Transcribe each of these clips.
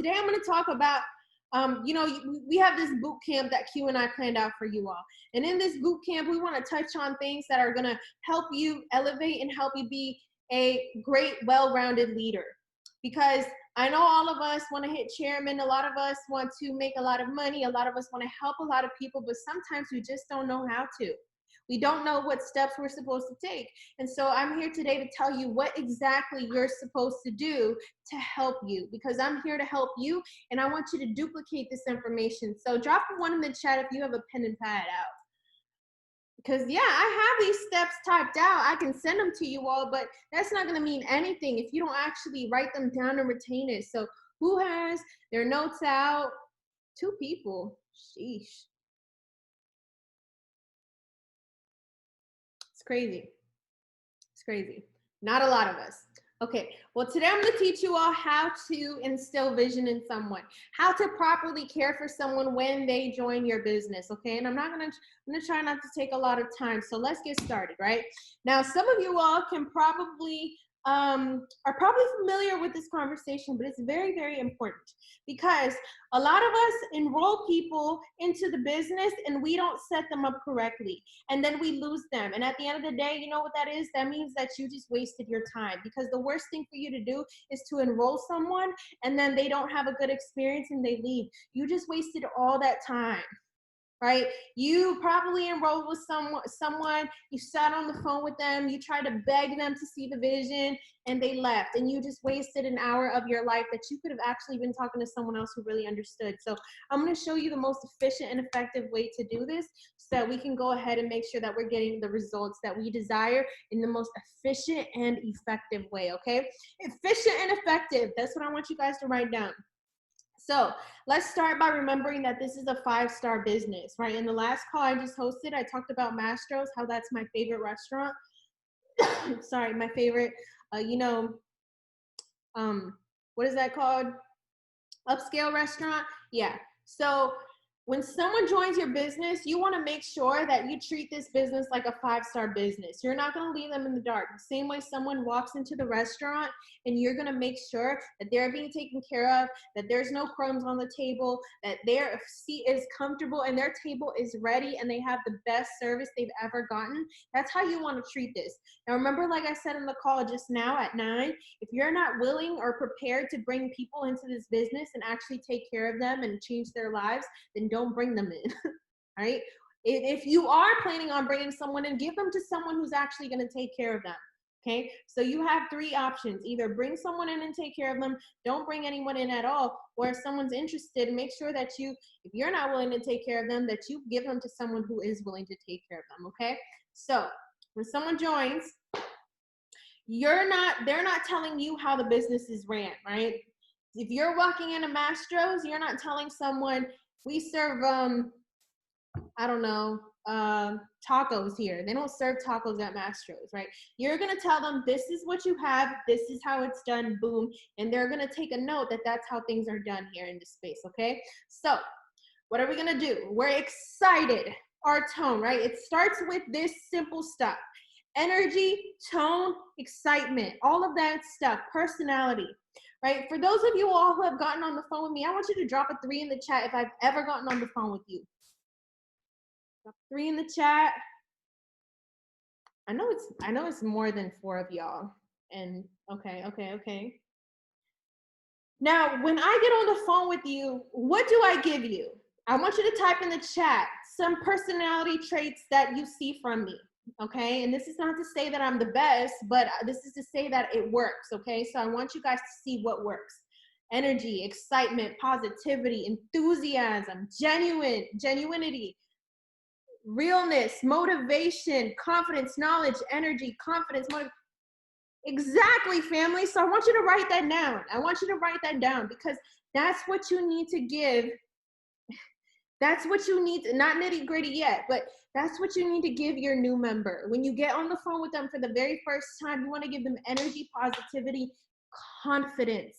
Today I'm going to talk about, we have this boot camp that Q and I planned out for you all. And in this boot camp, we want to touch on things that are going to help you elevate and help you be a great, well-rounded leader. Because I know all of us want to hit chairman. A lot of us want to make a lot of money. A lot of us want to help a lot of people, but sometimes we just don't know how to. We don't know what steps we're supposed to take. And so I'm here today to tell you what exactly you're supposed to do to help you, because I'm here to help you and I want you to duplicate this information. So drop one in the chat if you have a pen and pad out. Because yeah, I have these steps typed out. I can send them to you all, but that's not gonna mean anything if you don't actually write them down and retain it. So who has their notes out? 2 people, sheesh. It's crazy. It's crazy. Not a lot of us. Okay, well, today I'm going to teach you all how to instill vision in someone, how to properly care for someone when they join your business, okay? And I'm going to try not to take a lot of time, so let's get started, right? Now, some of you all can probably, are probably familiar with this conversation, but it's very, very important because a lot of us enroll people into the business and we don't set them up correctly, and then we lose them. And at the end of the day, you know what that is? That means that you just wasted your time, because the worst thing for you to do is to enroll someone and then they don't have a good experience and they leave. You just wasted all that time. Right? You probably enrolled with someone, you sat on the phone with them, you tried to beg them to see the vision, and they left. And you just wasted an hour of your life that you could have actually been talking to someone else who really understood. So I'm going to show you the most efficient and effective way to do this so that we can go ahead and make sure that we're getting the results that we desire in the most efficient and effective way, okay? Efficient and effective. That's what I want you guys to write down. So let's start by remembering that this is a 5-star business, right? In the last call I just hosted, I talked about Mastro's, how that's my favorite restaurant. Sorry, my favorite, what is that called? Upscale restaurant? Yeah. So when someone joins your business, you want to make sure that you treat this business like a 5-star business. You're not going to leave them in the dark. The same way someone walks into the restaurant and you're going to make sure that they're being taken care of, that there's no crumbs on the table, that their seat is comfortable and their table is ready and they have the best service they've ever gotten. That's how you want to treat this. Now remember, like I said in the call just now at 9, if you're not willing or prepared to bring people into this business and actually take care of them and change their lives, then don't bring them in. All right? If you are planning on bringing someone in, give them to someone who's actually going to take care of them. Okay? So you have 3 options. Either bring someone in and take care of them, don't bring anyone in at all, or if someone's interested, make sure that if you're not willing to take care of them, that you give them to someone who is willing to take care of them. Okay? So when someone joins, they're not telling you how the business is ran, right? If you're walking into Mastro's, you're not telling someone, we serve, I don't know, tacos here. They don't serve tacos at Mastro's, right? You're going to tell them, this is what you have, this is how it's done, boom. And they're going to take a note that that's how things are done here in this space, okay? So what are we going to do? We're excited. Our tone, right? It starts with this simple stuff. Energy, tone, excitement, all of that stuff, personality, right? For those of you all who have gotten on the phone with me, I want you to drop a 3 in the chat if I've ever gotten on the phone with you. Drop 3 in the chat. I know it's more than 4 of y'all. And okay. Now, when I get on the phone with you, what do I give you? I want you to type in the chat some personality traits that you see from me. Okay, and this is not to say that I'm the best, but this is to say that it works. Okay, so I want you guys to see what works. Energy, excitement, positivity, enthusiasm, genuinity, realness, motivation, confidence, knowledge, energy, confidence, motivation. Exactly, family. So I want you to write that down. I want you to write that down, because that's what you need to give. That's what you need to, not nitty gritty yet, but that's what you need to give your new member. When you get on the phone with them for the very first time, you want to give them energy, positivity, confidence,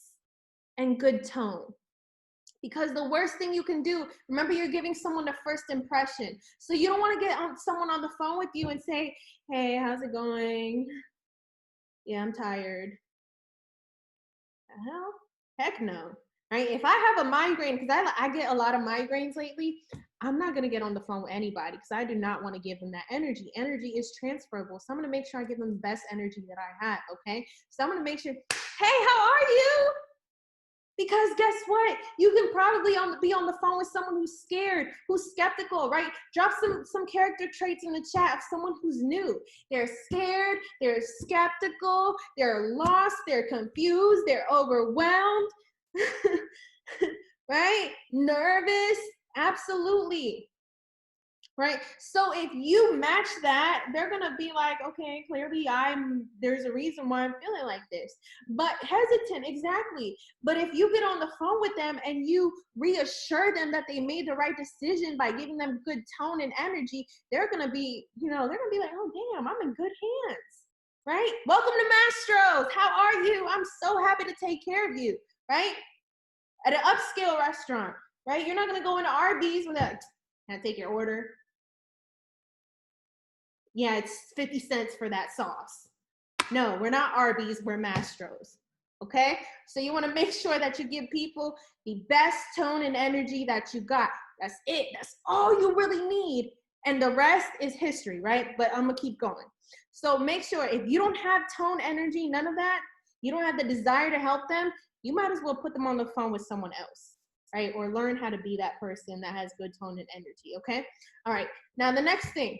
and good tone. Because the worst thing you can do, remember, you're giving someone a first impression. So you don't want to get someone on the phone with you and say, hey, how's it going? Yeah, I'm tired. The hell? Heck no. right? If I have a migraine, because I get a lot of migraines lately, I'm not going to get on the phone with anybody because I do not want to give them that energy. Energy is transferable. So I'm going to make sure I give them the best energy that I have, okay? So I'm going to make sure, hey, how are you? Because guess what? You can probably be on the phone with someone who's scared, who's skeptical, right? Drop some character traits in the chat of someone who's new. They're scared, they're skeptical, they're lost, they're confused, they're overwhelmed, right? Nervous, absolutely. Right. So if you match that, they're gonna be like, okay, clearly there's a reason why I'm feeling like this. But hesitant, exactly. But if you get on the phone with them and you reassure them that they made the right decision by giving them good tone and energy, they're gonna be, they're gonna be like, oh damn, I'm in good hands. Right? Welcome to Mastro's. How are you? I'm so happy to take care of you, right? At an upscale restaurant, right? You're not gonna go into Arby's with a, can I take your order? Yeah, it's 50 cents for that sauce. No, we're not Arby's, we're Mastro's. Okay? So you want to make sure that you give people the best tone and energy that you got. That's it. That's all you really need. And the rest is history, right? But I'm going to keep going. So make sure if you don't have tone, energy, none of that, you don't have the desire to help them, you might as well put them on the phone with someone else, right? Or learn how to be that person that has good tone and energy, okay? All right. Now the next thing,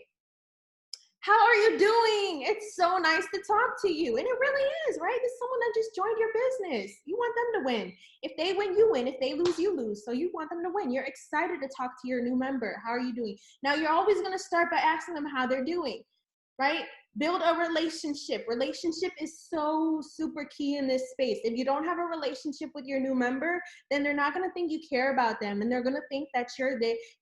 how are you doing? It's so nice to talk to you. And it really is, right? It's someone that just joined your business. You want them to win. If they win, you win. If they lose, you lose. So you want them to win. You're excited to talk to your new member. How are you doing? Now, you're always going to start by asking them how they're doing, right? Build a relationship. Relationship is so super key in this space. If you don't have a relationship with your new member, then they're not going to think you care about them. And they're going to think that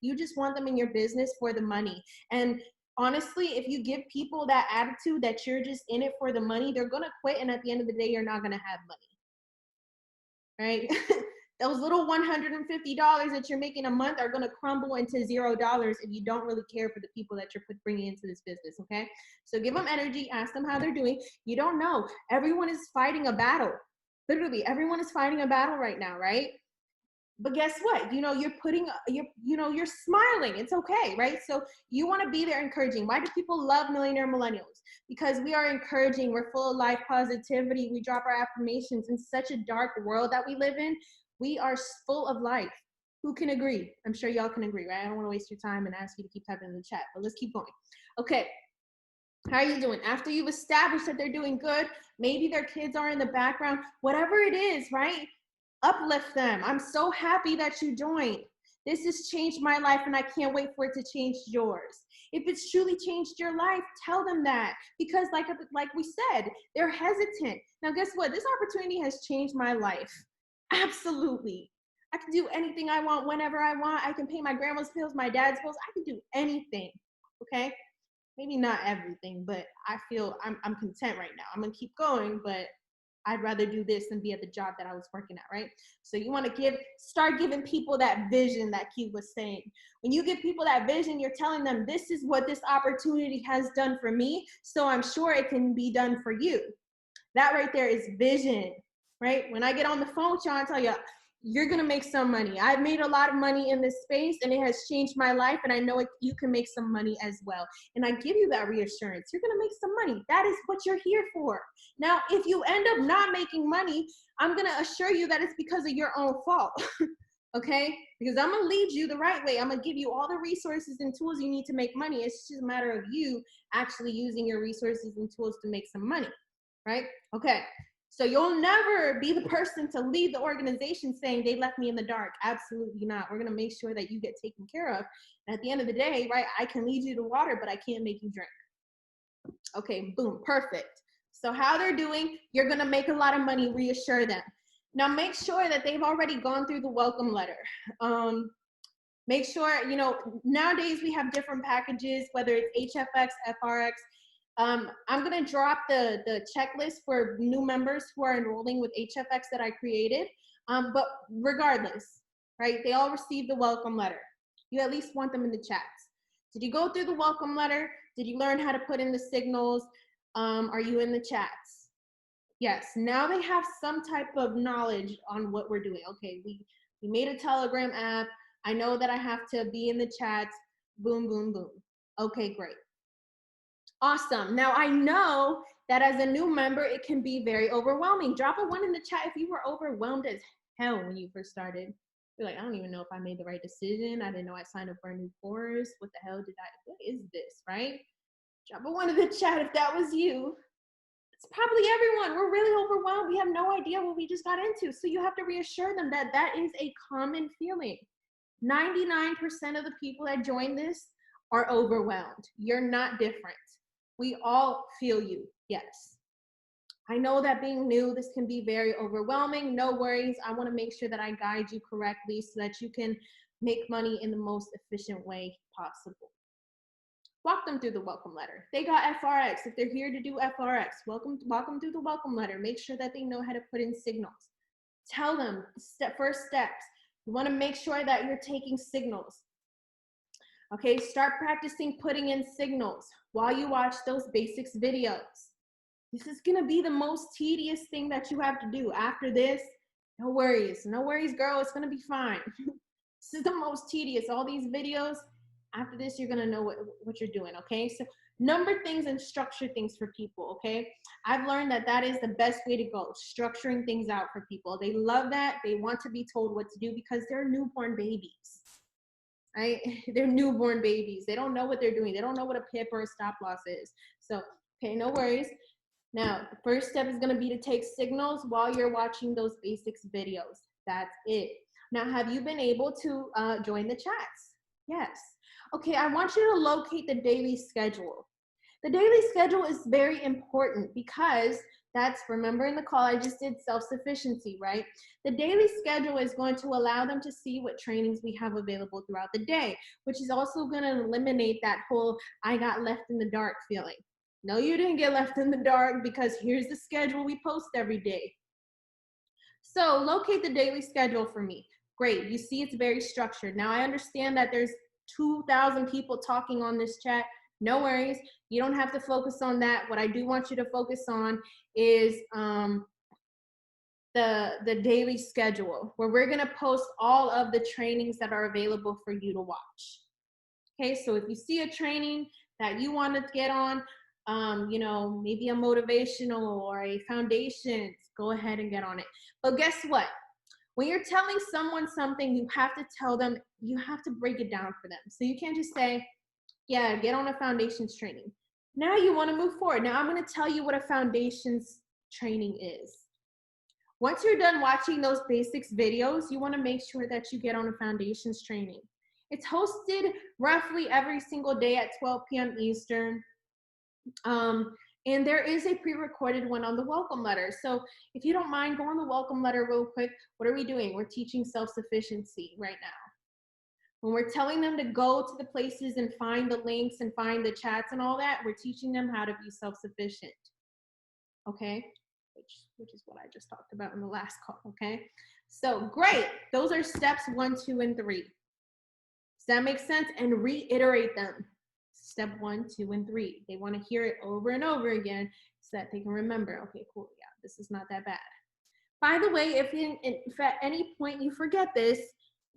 you just want them in your business for the money. And honestly, if you give people that attitude that you're just in it for the money, they're going to quit. And at the end of the day, you're not going to have money, right? Those little $150 that you're making a month are going to crumble into $0 if you don't really care for the people that you're bringing into this business, okay? So give them energy, ask them how they're doing. You don't know. Everyone is fighting a battle. Literally, everyone is fighting a battle right now, right? But guess what? You're smiling. It's okay, right? So you want to be there encouraging. Why do people love Millionaire Millennials? Because we are encouraging. We're full of life positivity. We drop our affirmations in such a dark world that we live in. We are full of life. Who can agree? I'm sure y'all can agree, right? I don't want to waste your time and ask you to keep typing in the chat, but let's keep going. Okay. How are you doing? After you've established that they're doing good, maybe their kids are in the background, whatever it is, right? Uplift them. I'm so happy that you joined. This has changed my life and I can't wait for it to change yours. If it's truly changed your life, tell them that, because like we said, they're hesitant. Now guess what? This opportunity has changed my life. Absolutely. I can do anything I want whenever I want. I can pay my grandma's bills, my dad's bills. I can do anything. Okay? Maybe not everything, but I feel I'm content right now. I'm gonna keep going, but I'd rather do this than be at the job that I was working at, right? So you want to start giving people that vision that Keith was saying. When you give people that vision, you're telling them, this is what this opportunity has done for me, so I'm sure it can be done for you. That right there is vision, right? When I get on the phone with y'all, I tell you, you're going to make some money. I've made a lot of money in this space and it has changed my life, and I know you can make some money as well. And I give you that reassurance. You're going to make some money. That is what you're here for. Now, if you end up not making money, I'm going to assure you that it's because of your own fault. Okay? Because I'm going to lead you the right way. I'm going to give you all the resources and tools you need to make money. It's just a matter of you actually using your resources and tools to make some money, right? Okay. So you'll never be the person to leave the organization saying they left me in the dark. Absolutely not. We're going to make sure that you get taken care of. And at the end of the day, right, I can lead you to water, but I can't make you drink. Okay, boom, perfect. So how they're doing, you're going to make a lot of money, reassure them. Now make sure that they've already gone through the welcome letter. Make sure, nowadays we have different packages, whether it's HFX, FRX. I'm going to drop the checklist for new members who are enrolling with HFX that I created. But regardless, right, they all received the welcome letter. You at least want them in the chats. Did you go through the welcome letter? Did you learn how to put in the signals? Are you in the chats? Yes, now they have some type of knowledge on what we're doing. Okay, we made a Telegram app. I know that I have to be in the chats. Boom, boom, boom. Okay, great. Awesome. Now I know that as a new member, it can be very overwhelming. Drop a 1 in the chat if you were overwhelmed as hell when you first started. You're like, I don't even know if I made the right decision. I didn't know I signed up for a new course. What the hell what is this, right? Drop a 1 in the chat if that was you. It's probably everyone. We're really overwhelmed. We have no idea what we just got into. So you have to reassure them that that is a common feeling. 99% of the people that join this are overwhelmed. You're not different. We all feel you, yes. I know that being new, this can be very overwhelming. No worries. I want to make sure that I guide you correctly so that you can make money in the most efficient way possible. Walk them through the welcome letter. They got FRX. If they're here to do FRX, walk them through the welcome letter. Make sure that they know how to put in signals. Tell them first steps. You want to make sure that you're taking signals. Okay, start practicing putting in signals while you watch those basics videos. This is gonna be the most tedious thing that you have to do. After this, no worries, girl, it's gonna be fine. This is the most tedious, all these videos. After this, you're gonna know what you're doing, okay? So number things and structure things for people, okay? I've learned that that is the best way to go, structuring things out for people. They love that. They want to be told what to do because they're newborn babies. Right? They're newborn babies. They don't know what they're doing. They don't know what a pip or a stop loss is. So, okay, no worries. Now, the first step is going to be to take signals while you're watching those basics videos. That's it. Now, have you been able to join the chats? Yes. Okay, I want you to locate the daily schedule. The daily schedule is very important because remember in the call I just did self-sufficiency, right? The daily schedule is going to allow them to see what trainings we have available throughout the day, which is also going to eliminate that whole I got left in the dark feeling. No, you didn't get left in the dark because here's the schedule we post every day. So locate the daily schedule for me. Great, you see it's very structured. Now I understand that there's 2,000 people talking on this chat. No worries, you don't have to focus on that. What I do want you to focus on is the daily schedule where we're gonna post all of the trainings that are available for you to watch. Okay, so if you see a training that you want to get on, you know, maybe a motivational or a foundations, go ahead and get on it. But guess what? When you're telling someone something, you have to tell them, you have to break it down for them. So you can't just say, yeah, get on a foundations training. Now you want to move forward. Now I'm going to tell you what a foundations training is. Once you're done watching those basics videos, you want to make sure that you get on a foundations training. It's hosted roughly every single day at 12 p.m. Eastern. And there is a pre-recorded one on the welcome letter. So if you don't mind, go on the welcome letter real quick. What are we doing? We're teaching self-sufficiency right now. When we're telling them to go to the places and find the links and find the chats and all that, we're teaching them how to be self-sufficient. Okay? Which is what I just talked about in the last call, okay? So great. Those are steps 1, 2, and 3. Does that make sense? And reiterate them. Step 1, 2, and 3. They want to hear it over and over again so that they can remember, okay, cool, yeah, this is not that bad. By the way, if at any point you forget this,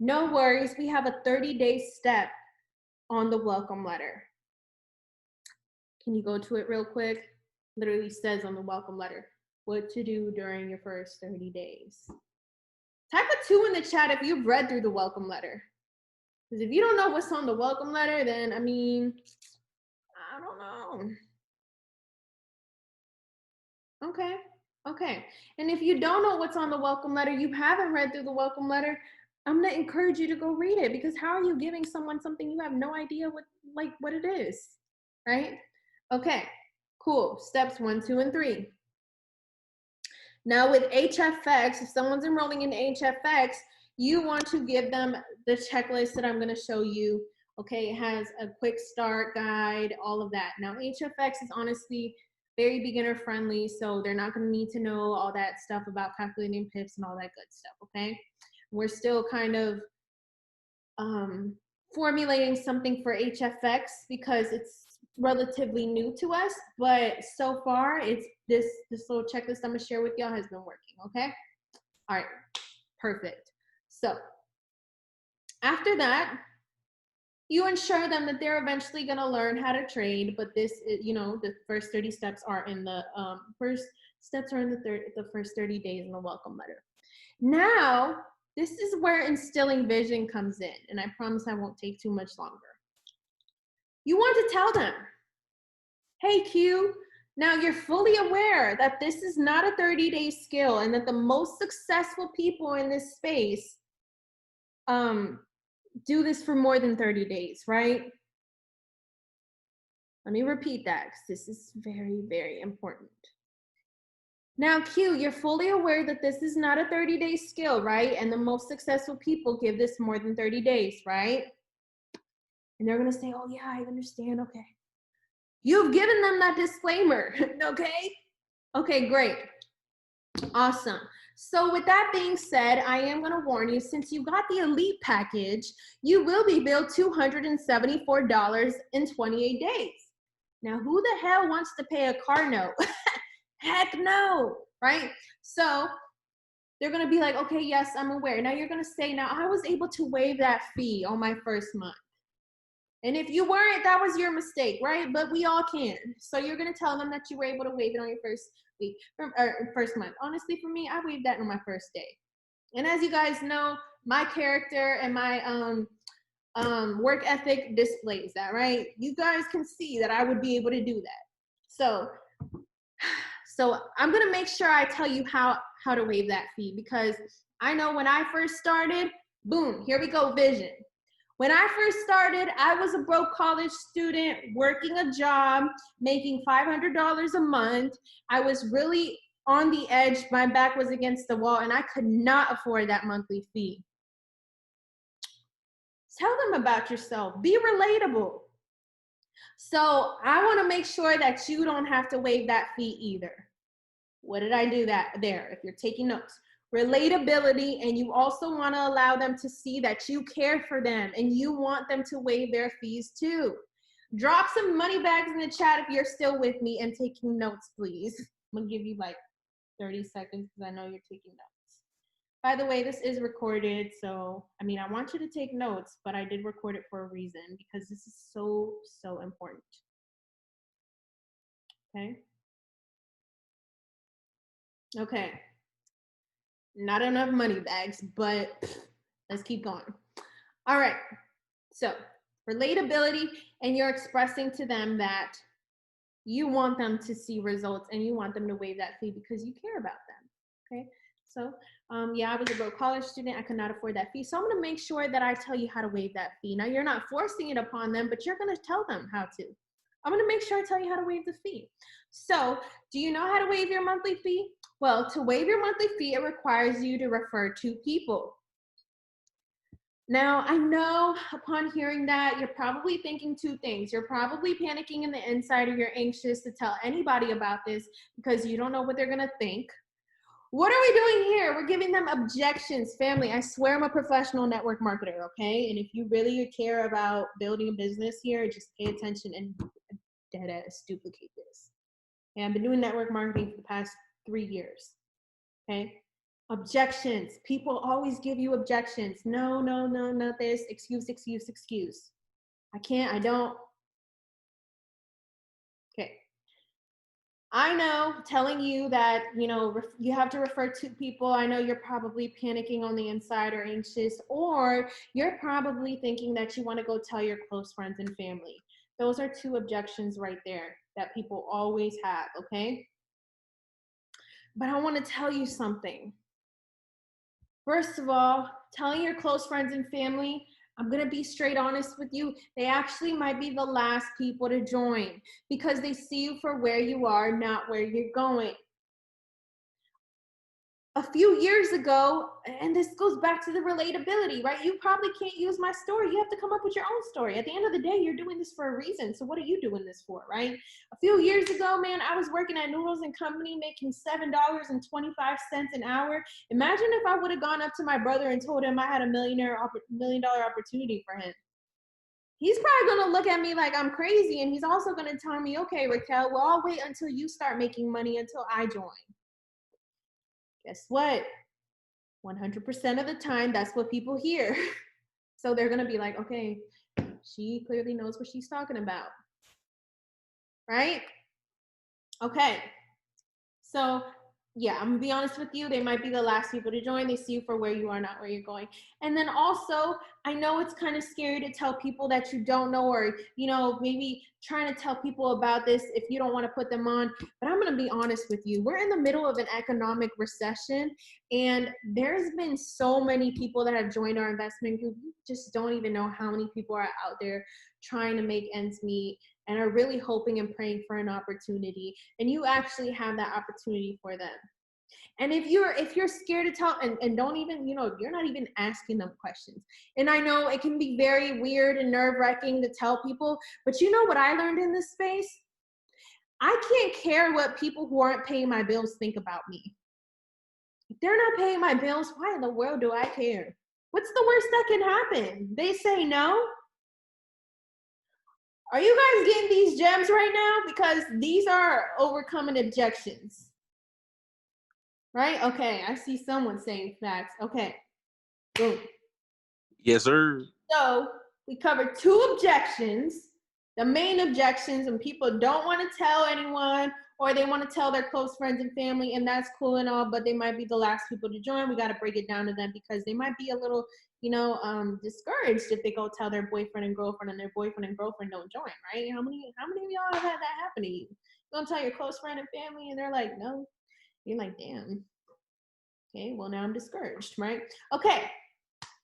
no worries, we have a 30-day step on the welcome letter. Can you go to it real quick? Literally says on the welcome letter, what to do during your first 30 days. Type a 2 in the chat if you've read through the welcome letter. Because if you don't know what's on the welcome letter, then, I mean, I don't know. Okay. And if you don't know what's on the welcome letter, you haven't read through the welcome letter, I'm gonna encourage you to go read it, because how are you giving someone something you have no idea what it is, right? Okay, cool. Steps 1, 2, and 3. Now with HFX, if someone's enrolling in HFX, you want to give them the checklist that I'm gonna show you. Okay, it has a quick start guide, all of that. Now HFX is honestly very beginner friendly, so they're not gonna need to know all that stuff about calculating pips and all that good stuff, okay? We're still kind of formulating something for HFX because it's relatively new to us, but so far it's this little checklist I'm gonna share with y'all has been working, okay? All right, perfect. So after that, you ensure them that they're eventually going to learn how to trade, but this is, the first 30 steps are in the the first 30 days in the welcome letter. Now, this is where instilling vision comes in, and I promise I won't take too much longer. You want to tell them, hey Q, now you're fully aware that this is not a 30-day skill and that the most successful people in this space do this for more than 30 days, right? Let me repeat that because this is very, very important. Now, Q, you're fully aware that this is not a 30-day skill, right? And the most successful people give this more than 30 days, right? And they're going to say, oh, yeah, I understand. Okay. You've given them that disclaimer, okay? Okay, great. Awesome. So with that being said, I am going to warn you, since you got the elite package, you will be billed $274 in 28 days. Now, who the hell wants to pay a car note? Heck no, right? So they're going to be like, okay, yes, I'm aware. Now you're going to say, now I was able to waive that fee on my first month. And if you weren't, that was your mistake, right? But we all can. So you're going to tell them that you were able to waive it on your first week, or first month. Honestly, for me, I waived that on my first day. And as you guys know, my character and my work ethic displays that, right? You guys can see that I would be able to do that. So I'm gonna make sure I tell you how to waive that fee, because I know when I first started, boom, here we go, vision. When I first started, I was a broke college student working a job, making $500 a month. I was really on the edge. My back was against the wall and I could not afford that monthly fee. Tell them about yourself. Be relatable. So I want to make sure that you don't have to waive that fee either. What did I do that there? If you're taking notes, relatability, and you also want to allow them to see that you care for them and you want them to waive their fees too. Drop some money bags in the chat if you're still with me and taking notes, please. I'm gonna give you like 30 seconds because I know you're taking notes. By the way, this is recorded, so I mean, I want you to take notes, but I did record it for a reason because this is so, so important. Okay. Okay. Not enough money bags, but let's keep going. All right. So, relatability, and you're expressing to them that you want them to see results and you want them to waive that fee because you care about them. Okay. So, yeah, I was a broke college student. I could not afford that fee. So, I'm going to make sure that I tell you how to waive that fee. Now, you're not forcing it upon them, but you're going to tell them how to. I'm going to make sure I tell you how to waive the fee. So, do you know how to waive your monthly fee? Well, to waive your monthly fee, it requires you to refer 2 people. Now, I know upon hearing that, you're probably thinking 2 things. You're probably panicking in the inside, or you're anxious to tell anybody about this because you don't know what they're going to think. What are we doing here? We're giving them objections. Family, I swear I'm a professional network marketer, okay? And if you really care about building a business here, just pay attention and deadass duplicate this. Okay, I've been doing network marketing for the past 3 years, okay? Objections. People always give you objections. No, no, no, not this. Excuse, excuse, excuse. I can't, I don't. Okay. I know telling you that, you have to refer 2 people. I know you're probably panicking on the inside or anxious, or you're probably thinking that you want to go tell your close friends and family. Those are 2 objections right there that people always have, okay? But I want to tell you something. First of all, telling your close friends and family, I'm going to be straight honest with you, they actually might be the last people to join because they see you for where you are, not where you're going. A few years ago, and this goes back to the relatability, right? You probably can't use my story. You have to come up with your own story. At the end of the day, you're doing this for a reason. So what are you doing this for, right? A few years ago, man, I was working at Noodles and Company making $7.25 an hour. Imagine if I would have gone up to my brother and told him I had a $1 million opportunity for him. he's probably going to look at me like I'm crazy. And he's also going to tell me, okay, Raquel, well, I'll wait until you start making money until I join. Guess what? 100% of the time, that's what people hear. So they're going to be like, okay, she clearly knows what she's talking about. Right? Okay. So yeah, I'm gonna be honest with you, they might be the last people to join. They see you for where you are, not where you're going. And then also, I know it's kind of scary to tell people that you don't know, or, you know, maybe trying to tell people about this if you don't want to put them on, but I'm gonna be honest with you. We're in the middle of an economic recession, and there's been so many people that have joined our investment group. You just don't even know how many people are out there trying to make ends meet and are really hoping and praying for an opportunity, and you actually have that opportunity for them. And if you're scared to tell, and don't even, you know, you're not even asking them questions. And I know it can be very weird and nerve-wracking to tell people, but you know what I learned in this space? I can't care what people who aren't paying my bills think about me. If they're not paying my bills, why in the world do I care? What's the worst that can happen? They say no. Are you guys getting these gems right now? Because these are overcoming objections. Right? Okay, I see someone saying facts. Okay, boom. Yes, sir. So we covered 2 objections. The main objections when people don't want to tell anyone, or they want to tell their close friends and family, and that's cool and all, but they might be the last people to join. We got to break it down to them because they might be a little, you know, discouraged if they go tell their boyfriend and girlfriend, and their boyfriend and girlfriend don't join, right? How many of y'all have had that happen to you? You gonna tell your close friend and family, and they're like, no. You're like, damn. Okay, well, now I'm discouraged, right? Okay,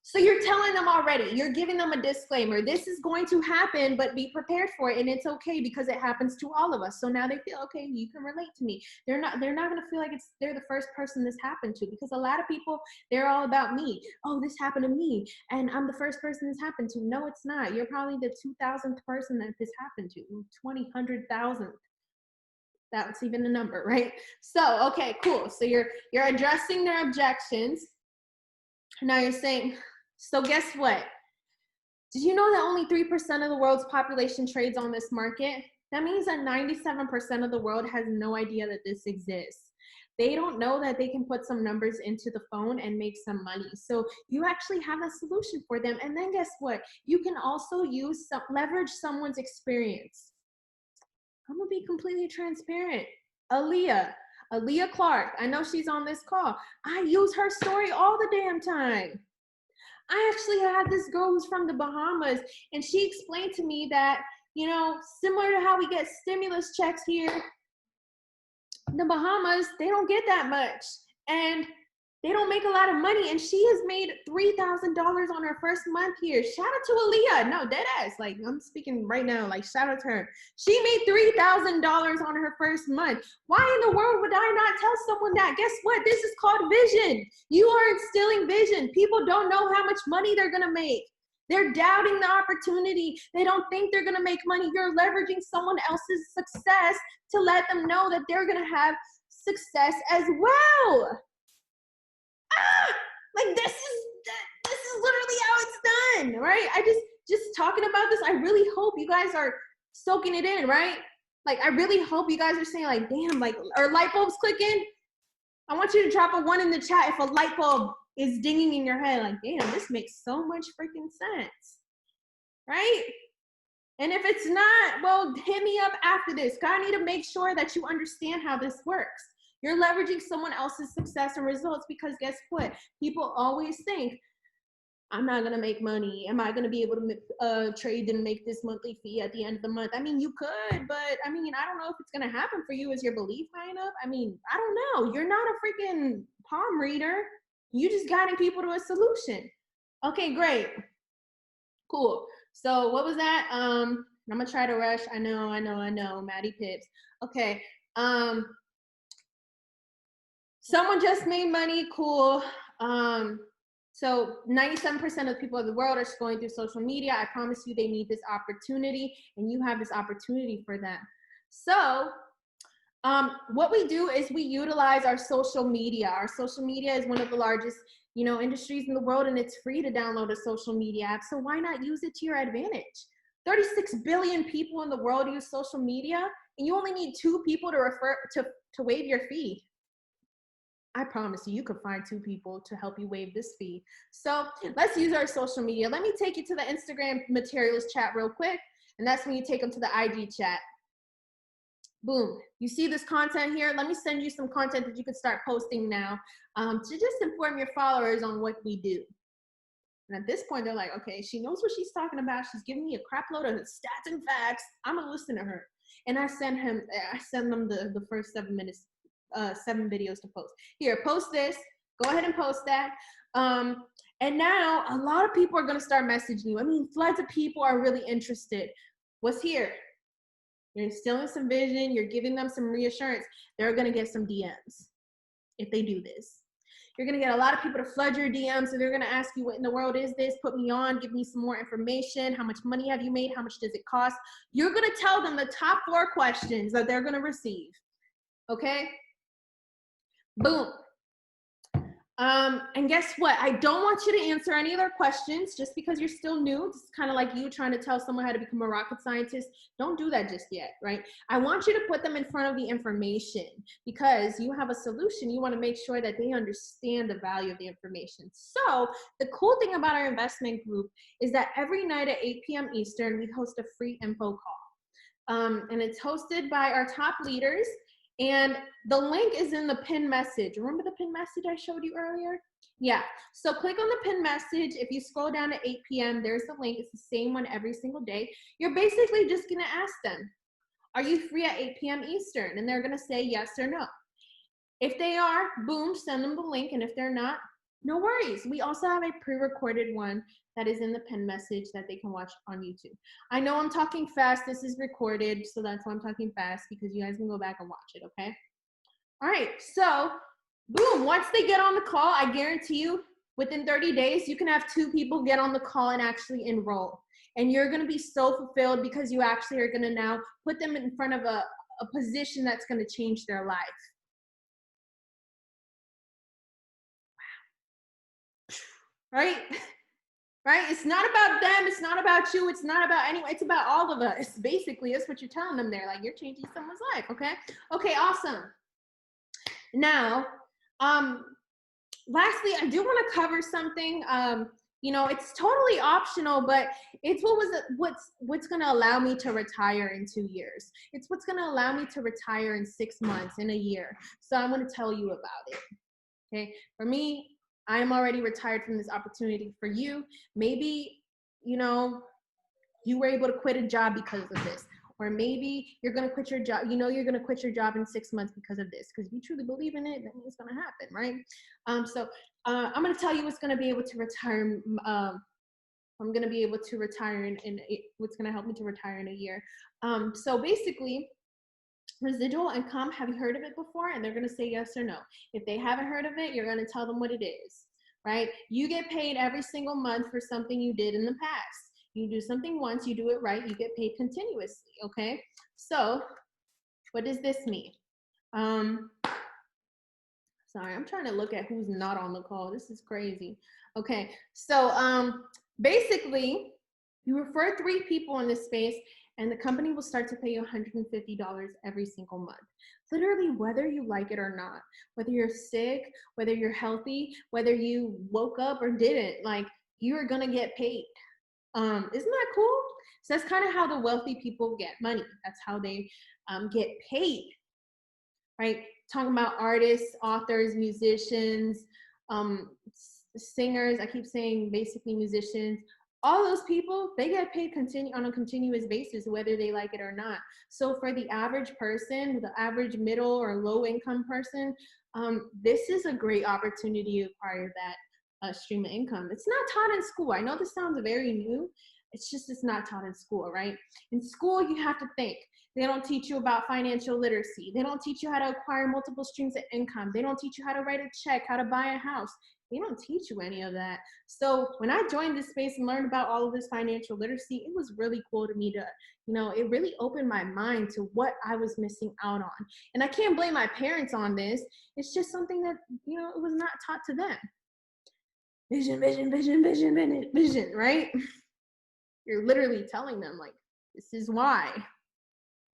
so you're telling them already. You're giving them a disclaimer. This is going to happen, but be prepared for it, and it's okay because it happens to all of us. So now they feel, okay, you can relate to me. They're not going to feel like they're the first person this happened to, because a lot of people, they're all about me. Oh, this happened to me, and I'm the first person this happened to. No, it's not. You're probably the 2,000th person that this happened to. 20, 100,000. That's even a number, right? So, okay, cool. So you're addressing their objections. Now you're saying, so guess what? Did you know that only 3% of the world's population trades on this market? That means that 97% of the world has no idea that this exists. They don't know that they can put some numbers into the phone and make some money. So you actually have a solution for them. And then guess what? You can also leverage someone's experience. I'm gonna be completely transparent. Aaliyah Clark, I know she's on this call. I use her story all the damn time. I actually had this girl who's from the Bahamas, and she explained to me that, you know, similar to how we get stimulus checks here, in the Bahamas, they don't get that much. And they don't make a lot of money, and she has made $3,000 on her first month here. Shout out to Aaliyah. No, dead ass. Like, I'm speaking right now. Like, shout out to her. She made $3,000 on her first month. Why in the world would I not tell someone that? Guess what? This is called vision. You are instilling vision. People don't know how much money they're gonna make. They're doubting the opportunity. They don't think they're gonna make money. You're leveraging someone else's success to let them know that they're gonna have success as well. Like this is literally how it's done, right? I just talking about this, I really hope you guys are soaking it in, right? Like, I really hope you guys are saying, like, damn, like, are light bulbs clicking? I want you to drop a 1 in the chat if a light bulb is dinging in your head, like, damn, this makes so much freaking sense, right? And if it's not, well, hit me up after this, because I need to make sure that you understand how this works. You're leveraging someone else's success and results, because guess what? People always think, I'm not going to make money. Am I going to be able to trade and make this monthly fee at the end of the month? I mean, you could, but I mean, I don't know if it's going to happen for you. Is your belief high enough? I mean, I don't know. You're not a freaking palm reader. You just guiding people to a solution. Okay, great. Cool. So what was that? I'm going to try to rush. I know. Maddie Pips. Okay. Someone just made money, cool. So 97% of the people of the world are going through social media. I promise you they need this opportunity, and you have this opportunity for them. So what we do is we utilize our social media. Our social media is one of the largest, you know, industries in the world, and it's free to download a social media app. So why not use it to your advantage? 36 billion people in the world use social media, and you only need 2 people to waive your fee. I promise you, you could find 2 people to help you waive this fee. So let's use our social media. Let me take you to the Instagram materials chat real quick, and that's when you take them to the IG chat. Boom. You see this content here? Let me send you some content that you can start posting now to just inform your followers on what we do. And at this point, they're like, okay, she knows what she's talking about. She's giving me a crap load of stats and facts. I'm gonna listen to her. And I send them the first 7 minutes, 7 videos to post. Here, post this. Go ahead and post that. And now a lot of people are gonna start messaging you. I mean, floods of people are really interested. What's here? You're instilling some vision. You're giving them some reassurance. They're gonna get some DMs if they do this. You're gonna get a lot of people to flood your DMs, and they're gonna ask you, what in the world is this? Put me on, give me some more information. How much money have you made? How much does it cost? You're gonna tell them the top 4 questions that they're gonna receive, okay? Boom. And guess what? I don't want you to answer any of their questions just because you're still new. It's kind of like you trying to tell someone how to become a rocket scientist. Don't do that just yet, right? I want you to put them in front of the information because you have a solution. You want to make sure that they understand the value of the information. So the cool thing about our investment group is that every night at 8 p.m. Eastern, we host a free info call. And it's hosted by our top leaders. And the link is in the pin message. Remember the pin message I showed you earlier? Yeah, so click on the pin message. If you scroll down to 8 p.m., there's the link. It's the same one every single day. You're basically just gonna ask them, are you free at 8 p.m. Eastern? And they're gonna say yes or no. If they are, boom, send them the link. And if they're not, no worries. We also have a pre-recorded one that is in the pin message that they can watch on YouTube. I know I'm talking fast. This is recorded, so that's why I'm talking fast, because you guys can go back and watch it, okay? All right, so boom, once they get on the call, I guarantee you within 30 days, you can have 2 people get on the call and actually enroll. And you're gonna be so fulfilled because you actually are gonna now put them in front of a position that's gonna change their life. Right? Right? It's not about them. It's not about you. It's not about anyone. It's about all of us. Basically, that's what you're telling them there. Like, you're changing someone's life, okay? Okay, awesome. Now, lastly, I do want to cover something. You know, it's totally optional, but it's what's going to allow me to retire in 2 years. It's what's going to allow me to retire in 6 months, in a year. So I'm going to tell you about it. Okay? For me, I am already retired from this opportunity. For you, maybe, you know, you were able to quit a job because of this. Or maybe you're going to quit your job. You know, you're going to quit your job in 6 months because of this. Because if you truly believe in it, then it's going to happen, right? I'm going to tell you what's going to be able to retire. I'm going to be able to retire in what's going to help me to retire in a year. So basically, residual income, have you heard of it before? And they're going to say yes or no. If they haven't heard of it, you're going to tell them what it is, right? You get paid every single month for something you did in the past. You do something once, you do it right, you get paid continuously, okay? So what does this mean? Sorry, I'm trying to look at who's not on the call. This is crazy. Okay, so basically, you refer 3 people in this space, and the company will start to pay you $150 every single month. Literally, whether you like it or not, whether you're sick, whether you're healthy, whether you woke up or didn't, like, you are gonna get paid. Isn't that cool? So that's kind of how the wealthy people get money. That's how they get paid, right? Talking about artists, authors, musicians, singers. I keep saying basically musicians. All those people, they get paid on a continuous basis, whether they like it or not. So for the average person, the average middle or low income person, this is a great opportunity to acquire that stream of income. It's not taught in school. I know this sounds very new. It's not taught in school, right? In school, you have to think. They don't teach you about financial literacy. They don't teach you how to acquire multiple streams of income. They don't teach you how to write a check, how to buy a house. They don't teach you any of that. So when I joined this space and learned about all of this financial literacy, it was really cool to me to, you know, it really opened my mind to what I was missing out on. And I can't blame my parents on this. It's just something that, you know, it was not taught to them. Vision, vision, vision, vision, vision, right? You're literally telling them, like, this is why.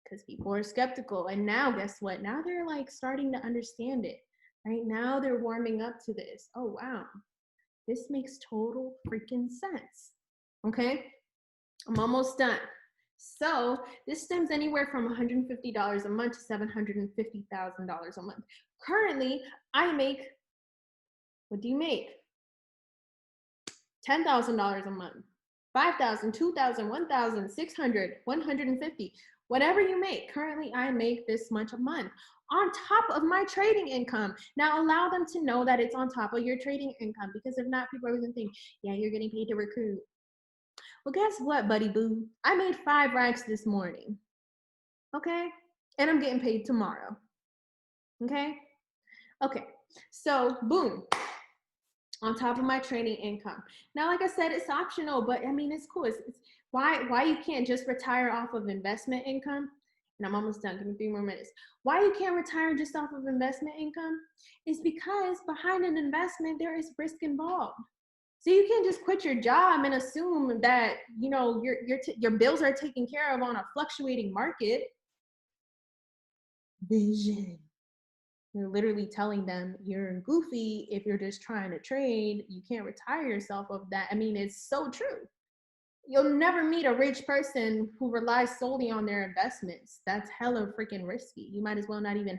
Because people are skeptical. And now, guess what? Now they're like starting to understand it. Right now, they're warming up to this. Oh, wow. This makes total freaking sense. Okay? I'm almost done. So this stems anywhere from $150 a month to $750,000 a month. Currently, I make, what do you make? $10,000 a month, 5,000, 2,000, 1,000, 600, 150, whatever you make. Currently, I make this much a month on top of my trading income. Now, allow them to know that it's on top of your trading income, because if not, people are going to think, yeah, you're getting paid to recruit. Well, guess what, buddy boo? I made 5 racks this morning. Okay? And I'm getting paid tomorrow. Okay? Okay. So, boom. On top of my trading income. Now, like I said, it's optional, but I mean, it's cool. It's why you can't just retire off of investment income. And I'm almost done. Give me 3 more minutes. Why you can't retire just off of investment income is because behind an investment, there is risk involved. So you can't just quit your job and assume that, you know, your bills are taken care of on a fluctuating market. Vision. You're literally telling them you're goofy if you're just trying to trade. You can't retire yourself of that. I mean, it's so true. You'll never meet a rich person who relies solely on their investments. That's hella freaking risky. You might as well not even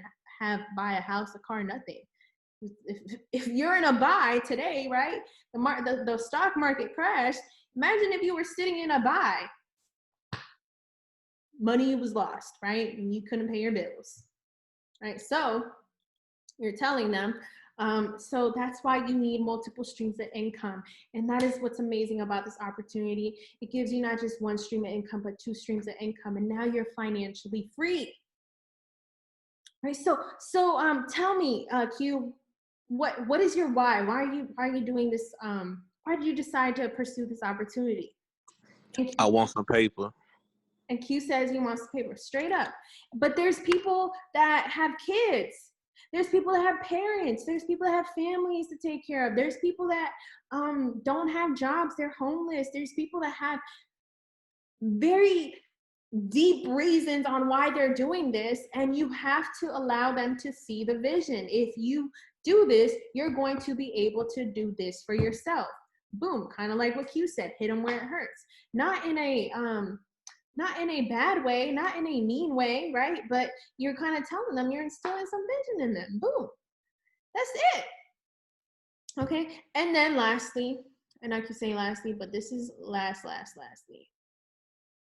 buy a house, a car, nothing. If you're in a buy today, right? The stock market crashed. Imagine if you were sitting in a buy. Money was lost, right? And you couldn't pay your bills, right? So you're telling them. So that's why you need multiple streams of income. And that is what's amazing about this opportunity. It gives you not just 1 stream of income, but 2 streams of income. And now you're financially free. Right? So tell me, Q, what is your why? Why are you doing this? Why did you decide to pursue this opportunity? I want some paper. And Q says he wants paper, straight up. But there's people that have kids. There's people that have parents. There's people that have families to take care of. There's people that don't have jobs. They're homeless. There's people that have very deep reasons on why they're doing this, and you have to allow them to see the vision. If you do this, you're going to be able to do this for yourself. Boom, kind of like what Q said, hit them where it hurts. Not in a bad way, not in a mean way, right? But you're kind of telling them, you're instilling some vision in them. Boom. That's it. Okay. And then lastly, and I could say lastly, but this is lastly.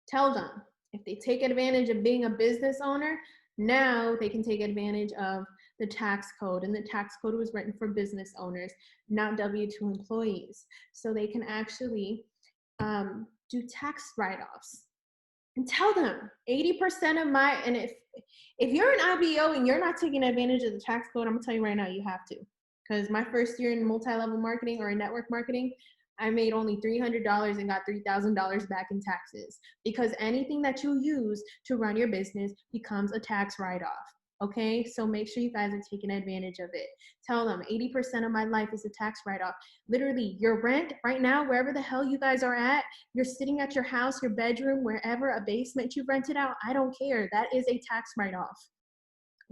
Tell them if they take advantage of being a business owner, now they can take advantage of the tax code. And the tax code was written for business owners, not W-2 employees. So they can actually do tax write-offs. And tell them 80% of my, and if you're an IBO and you're not taking advantage of the tax code, I'm gonna tell you right now, you have to. Because my first year in multi-level marketing or in network marketing, I made only $300 and got $3,000 back in taxes, because anything that you use to run your business becomes a tax write-off. Okay, so make sure you guys are taking advantage of it. Tell them 80% of my life is a tax write-off. Literally, your rent right now, wherever the hell you guys are at, you're sitting at your house, your bedroom, wherever, a basement you rented out, I don't care. That is a tax write-off.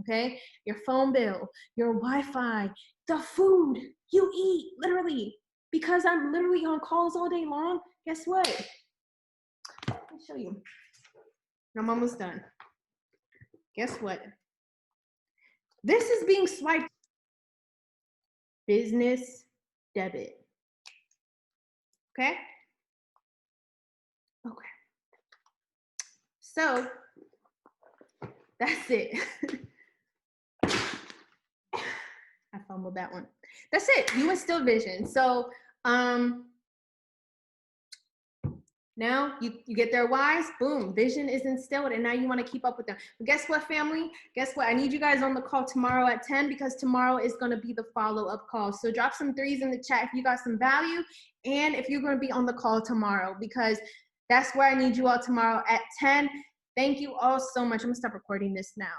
Okay, your phone bill, your Wi-Fi, the food you eat, literally. Because I'm literally on calls all day long, guess what? I'll show you. I'm almost done. Guess what? This is being swiped. Business debit. Okay? Okay. So, that's it. I fumbled that one. That's it. You instill vision. So, now you get their whys, boom, vision is instilled, and now you want to keep up with them. But guess what, family? Guess what? I need you guys on the call tomorrow at 10, because tomorrow is going to be the follow-up call. So drop some 3s in the chat if you got some value, and if you're going to be on the call tomorrow, because that's where I need you all tomorrow at 10. Thank you all so much. I'm going to stop recording this now.